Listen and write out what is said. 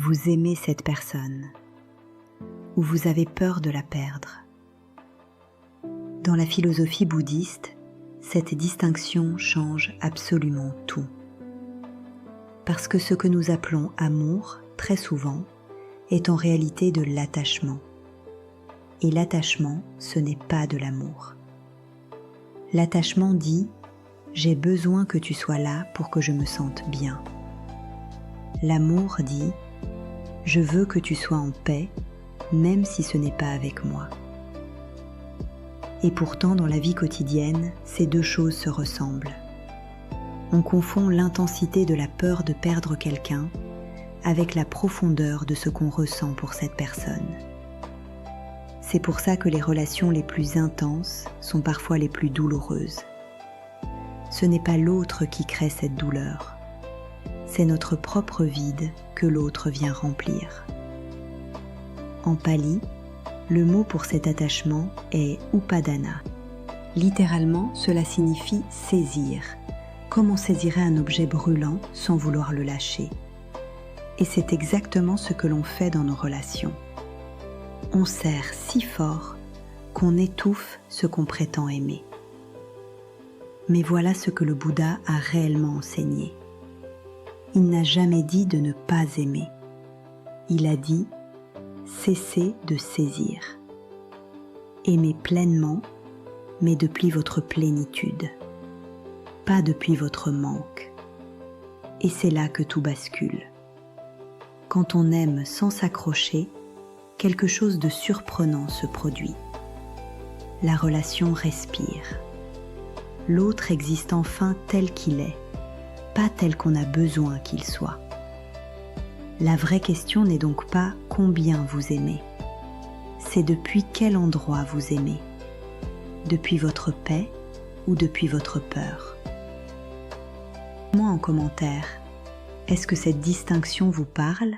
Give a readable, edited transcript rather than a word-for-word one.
vous aimez cette personne ou vous avez peur de la perdre. Dans la philosophie bouddhiste, cette distinction change absolument tout. Parce que ce que nous appelons amour, très souvent, est en réalité de l'attachement. Et l'attachement, ce n'est pas de l'amour. L'attachement dit « j'ai besoin que tu sois là pour que je me sente bien ». L'amour dit « je veux que tu sois en paix, même si ce n'est pas avec moi ». Et pourtant, dans la vie quotidienne, ces deux choses se ressemblent. On confond l'intensité de la peur de perdre quelqu'un avec la profondeur de ce qu'on ressent pour cette personne. C'est pour ça que les relations les plus intenses sont parfois les plus douloureuses. Ce n'est pas l'autre qui crée cette douleur, c'est notre propre vide que l'autre vient remplir. En pali, le mot pour cet attachement est upadana. Littéralement, cela signifie saisir, comme on saisirait un objet brûlant sans vouloir le lâcher. Et c'est exactement ce que l'on fait dans nos relations. On serre si fort qu'on étouffe ce qu'on prétend aimer. Mais voilà ce que le Bouddha a réellement enseigné. Il n'a jamais dit de ne pas aimer. Il a dit « cessez de saisir ». Aimez pleinement, mais depuis votre plénitude, pas depuis votre manque. Et c'est là que tout bascule. Quand on aime sans s'accrocher, quelque chose de surprenant se produit. La relation respire. L'autre existe enfin tel qu'il est, pas tel qu'on a besoin qu'il soit. La vraie question n'est donc pas combien vous aimez, c'est depuis quel endroit vous aimez, depuis votre paix ou depuis votre peur. Dites-moi en commentaire, est-ce que cette distinction vous parle ?